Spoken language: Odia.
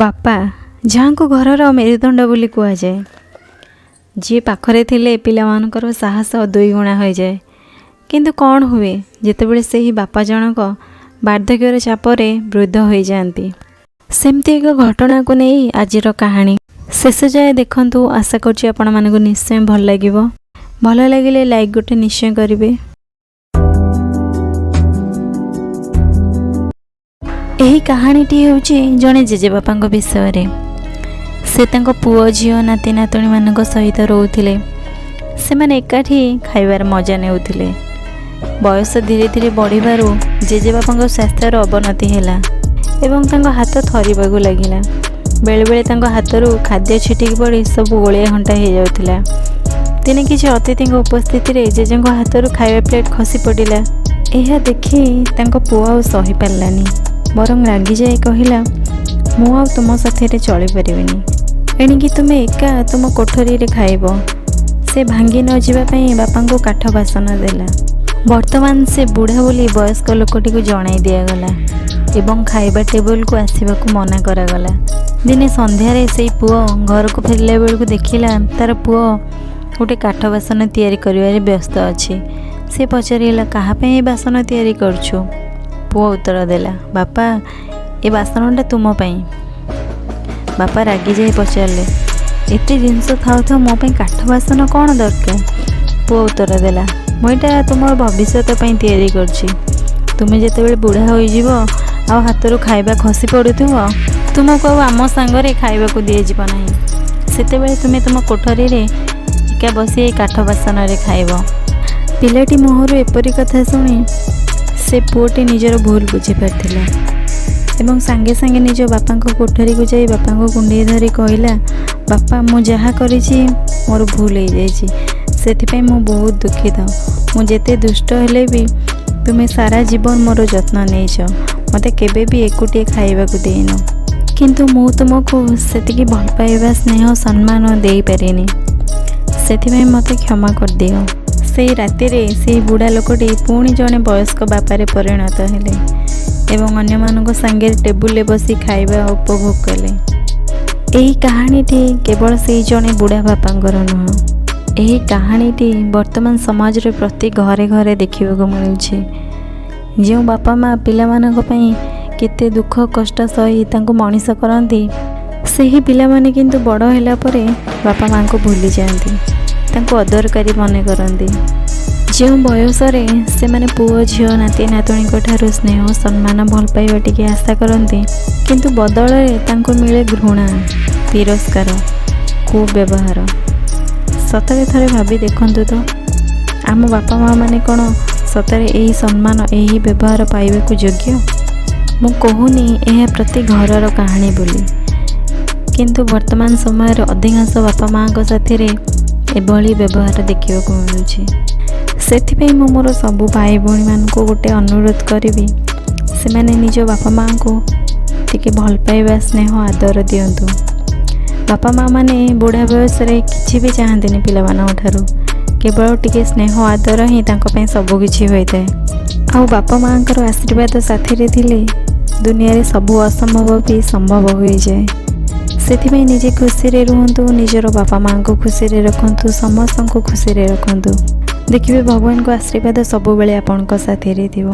ବାପା ଯାହାଙ୍କୁ ଘରର ମେରୁଦଣ୍ଡ ବୋଲି କୁହାଯାଏ, ଯିଏ ପାଖରେ ଥିଲେ ପିଲାମାନଙ୍କର ସାହସ ଦୁଇ ଗୁଣା ହୋଇଯାଏ। କିନ୍ତୁ କ'ଣ ହୁଏ ଯେତେବେଳେ ସେହି ବାପା ଜଣକ ବାର୍ଦ୍ଧକ୍ୟର ଚାପରେ ବୃଦ୍ଧ ହୋଇଯାଆନ୍ତି? ସେମିତି ଏକ ଘଟଣାକୁ ନେଇ ଆଜିର କାହାଣୀ। ଶେଷ ଯାଏ ଦେଖନ୍ତୁ। ଆଶା କରୁଛି ଆପଣମାନଙ୍କୁ ନିଶ୍ଚୟ ଭଲ ଲାଗିବ। ଭଲ ଲାଗିଲେ ଲାଇକ୍ ଗୋଟେ ନିଶ୍ଚୟ କରିବେ। ଏହି କାହାଣୀଟି ହେଉଛି ଜଣେ ଜେଜେବାପାଙ୍କ ବିଷୟରେ। ସେ ତାଙ୍କ ପୁଅ ଝିଅ ନାତି ନାତୁଣୀମାନଙ୍କ ସହିତ ରହୁଥିଲେ। ସେମାନେ ଏକାଠି ଖାଇବାର ମଜା ନେଉଥିଲେ। ବୟସ ଧୀରେ ଧୀରେ ବଢ଼ିବାରୁ ଜେଜେବାପାଙ୍କ ସ୍ୱାସ୍ଥ୍ୟର ଅବନତି ହେଲା ଏବଂ ତାଙ୍କ ହାତ ଥରିବାକୁ ଲାଗିଲା। ବେଳେବେଳେ ତାଙ୍କ ହାତରୁ ଖାଦ୍ୟ ଛିଟିକି ପଡ଼ି ସବୁ ଗୋଳିଆ ଘଣ୍ଟା ହୋଇଯାଉଥିଲା। ଦିନେ କିଛି ଅତିଥିଙ୍କ ଉପସ୍ଥିତିରେ ଜେଜେଙ୍କ ହାତରୁ ଖାଇବା ପ୍ଲେଟ୍ ଖସି ପଡ଼ିଲା। ଏହା ଦେଖି ତାଙ୍କ ପୁଅ ଆଉ ସହିପାରିଲାନି, ବରଂ ରାଗିଯାଇ କହିଲା, ମୁଁ ଆଉ ତୁମ ସାଥିରେ ଚଳିପାରିବିନି। ଏଣିକି ତୁମେ ଏକା ତୁମ କୋଠରୀରେ ଖାଇବ। ସେ ଭାଙ୍ଗି ନ ଯିବା ପାଇଁ ବାପାଙ୍କୁ କାଠ ବାସନ ଦେଲା। ବର୍ତ୍ତମାନ ସେ ବୁଢ଼ା ବୋଲି ବୟସ୍କ ଲୋକଟିକୁ ଜଣାଇ ଦିଆଗଲା ଏବଂ ଖାଇବା ଟେବୁଲକୁ ଆସିବାକୁ ମନା କରାଗଲା। ଦିନେ ସନ୍ଧ୍ୟାରେ ସେଇ ପୁଅ ଘରକୁ ଫେରିଲା ବେଳକୁ ଦେଖିଲା ତାର ପୁଅ ଗୋଟେ କାଠ ବାସନ ତିଆରି କରିବାରେ ବ୍ୟସ୍ତ ଅଛି। ସେ ପଚାରିଲା, କାହା ପାଇଁ ଏ ବାସନ ତିଆରି କରୁଛୁ? ପୁଅ ଉତ୍ତର ଦେଲା, ବାପା ଏ ବାସନଟା ତୁମ ପାଇଁ। ବାପା ରାଗିଯାଇ ପଚାରିଲେ, ଏତେ ଜିନିଷ ଥାଉ ଥାଉ ମୋ ପାଇଁ କାଠ ବାସନ କ'ଣ ଦରକାର? ପୁଅ ଉତ୍ତର ଦେଲା, ମୁଁ ଏଇଟା ତୁମର ଭବିଷ୍ୟତ ପାଇଁ ତିଆରି କରୁଛି। ତୁମେ ଯେତେବେଳେ ବୁଢ଼ା ହୋଇଯିବ ଆଉ ହାତରୁ ଖାଇବା ଖସି ପଡ଼ୁଥିବ, ତୁମକୁ ଆଉ ଆମ ସାଙ୍ଗରେ ଖାଇବାକୁ ଦିଆଯିବ ନାହିଁ। ସେତେବେଳେ ତୁମେ ତୁମ କୋଠରୀରେ ଏକା ବସି ଏଇ କାଠ ବାସନରେ ଖାଇବ। ପିଲାଟି ମୁହଁରୁ ଏପରି କଥା ଶୁଣି ସେ ପୁଅଟି ନିଜର ଭୁଲ ବୁଝିପାରିଥିଲା ଏବଂ ସାଙ୍ଗେ ସାଙ୍ଗେ ନିଜ ବାପାଙ୍କ କୋଠରୀକୁ ଯାଇ ବାପାଙ୍କୁ କୁଣ୍ଡେଇ ଧରି କହିଲା, ବାପା ମୁଁ ଯାହା କରିଛି ମୋର ଭୁଲ ହେଇଯାଇଛି। ସେଥିପାଇଁ ମୁଁ ବହୁତ ଦୁଃଖିତ। ମୁଁ ଯେତେ ଦୁଷ୍ଟ ହେଲେ ବି ତୁମେ ସାରା ଜୀବନ ମୋର ଯତ୍ନ ନେଇଛ। ମୋତେ କେବେ ବି ଏକୁଟିଏ ଖାଇବାକୁ ଦେଇନ। କିନ୍ତୁ ମୁଁ ତୁମକୁ ସେତିକି ଭଲ ପାଇବା, ସ୍ନେହ, ସମ୍ମାନ ଦେଇପାରିନି। ସେଥିପାଇଁ ମୋତେ କ୍ଷମା କରିଦିଅ। ସେଇ ରାତିରେ ସେଇ ବୁଢ଼ା ଲୋକଟି ପୁଣି ଜଣେ ବୟସ୍କ ବାପାରେ ପରିଣତ ହେଲେ ଏବଂ ଅନ୍ୟମାନଙ୍କ ସାଙ୍ଗରେ ଟେବୁଲରେ ବସି ଖାଇବା ଉପଭୋଗ କଲେ। ଏହି କାହାଣୀଟି କେବଳ ସେଇ ଜଣେ ବୁଢ଼ା ବାପାଙ୍କର ନୁହଁ। ଏହି କାହାଣୀଟି ବର୍ତ୍ତମାନ ସମାଜରେ ପ୍ରତି ଘରେ ଘରେ ଦେଖିବାକୁ ମିଳୁଛି। ଯେଉଁ ବାପା ମା ପିଲାମାନଙ୍କ ପାଇଁ କେତେ ଦୁଃଖ କଷ୍ଟ ସହି ତାଙ୍କୁ ମଣିଷ କରନ୍ତି, ସେହି ପିଲାମାନେ କିନ୍ତୁ ବଡ଼ ହେଲା ପରେ ବାପା ମାଆଙ୍କୁ ଭୁଲି ଯାଆନ୍ତି, ତାଙ୍କୁ ଅଦରକାରୀ ମନେ କରନ୍ତି। ଯେଉଁ ବୟସରେ ସେମାନେ ପୁଅ ଝିଅ ନାତି ନାତୁଣୀଙ୍କ ଠାରୁ ସ୍ନେହ, ସମ୍ମାନ, ଭଲ ପାଇବା ଟିକେ ଆଶା କରନ୍ତି, କିନ୍ତୁ ବଦଳରେ ତାଙ୍କୁ ମିଳେ ଘୃଣା, ତିରସ୍କାର, କୁବ୍ୟବହାର। ସତରେ ଥରେ ଭାବି ଦେଖନ୍ତୁ ତ, ଆମ ବାପା ମା' ମାନେ କ'ଣ ସତରେ ଏହି ସମ୍ମାନ, ଏହି ବ୍ୟବହାର ପାଇବାକୁ ଯୋଗ୍ୟ? ମୁଁ କହୁନି ଏହା ପ୍ରତି ଘରର କାହାଣୀ ବୋଲି, କିନ୍ତୁ ବର୍ତ୍ତମାନ ସମୟରେ ଅଧିକାଂଶ ବାପା ମାଆଙ୍କ ସାଥିରେ ଏଭଳି ବ୍ୟବହାର ଦେଖିବାକୁ ମିଳୁଛି। ସେଥିପାଇଁ ମୁଁ ମୋର ସବୁ ଭାଇ ଭଉଣୀମାନଙ୍କୁ ଗୋଟେ ଅନୁରୋଧ କରିବି, ସେମାନେ ନିଜ ବାପା ମାଆଙ୍କୁ ଟିକେ ଭଲ ପାଇବା, ସ୍ନେହ, ଆଦର ଦିଅନ୍ତୁ। ବାପା ମାଆ ମାନେ ବୁଢ଼ା ବୟସରେ କିଛି ବି ଚାହାନ୍ତିନି ପିଲାମାନଙ୍କ ଠାରୁ, କେବଳ ଟିକେ ସ୍ନେହ ଆଦର ହିଁ ତାଙ୍କ ପାଇଁ ସବୁ କିଛି ହୋଇଥାଏ। ଆଉ ବାପା ମାଆଙ୍କର ଆଶୀର୍ବାଦ ସାଥିରେ ଥିଲେ ଦୁନିଆରେ ସବୁ ଅସମ୍ଭବ ବି ସମ୍ଭବ ହୋଇଯାଏ। ସେଥିପାଇଁ ନିଜେ ଖୁସିରେ ରୁହନ୍ତୁ, ନିଜର ବାପା ମାଆଙ୍କୁ ଖୁସିରେ ରଖନ୍ତୁ, ସମସ୍ତଙ୍କୁ ଖୁସିରେ ରଖନ୍ତୁ। ଦେଖିବେ ଭଗବାନଙ୍କ ଆଶୀର୍ବାଦ ସବୁବେଳେ ଆପଣଙ୍କ ସାଥିରେ ଥିବ।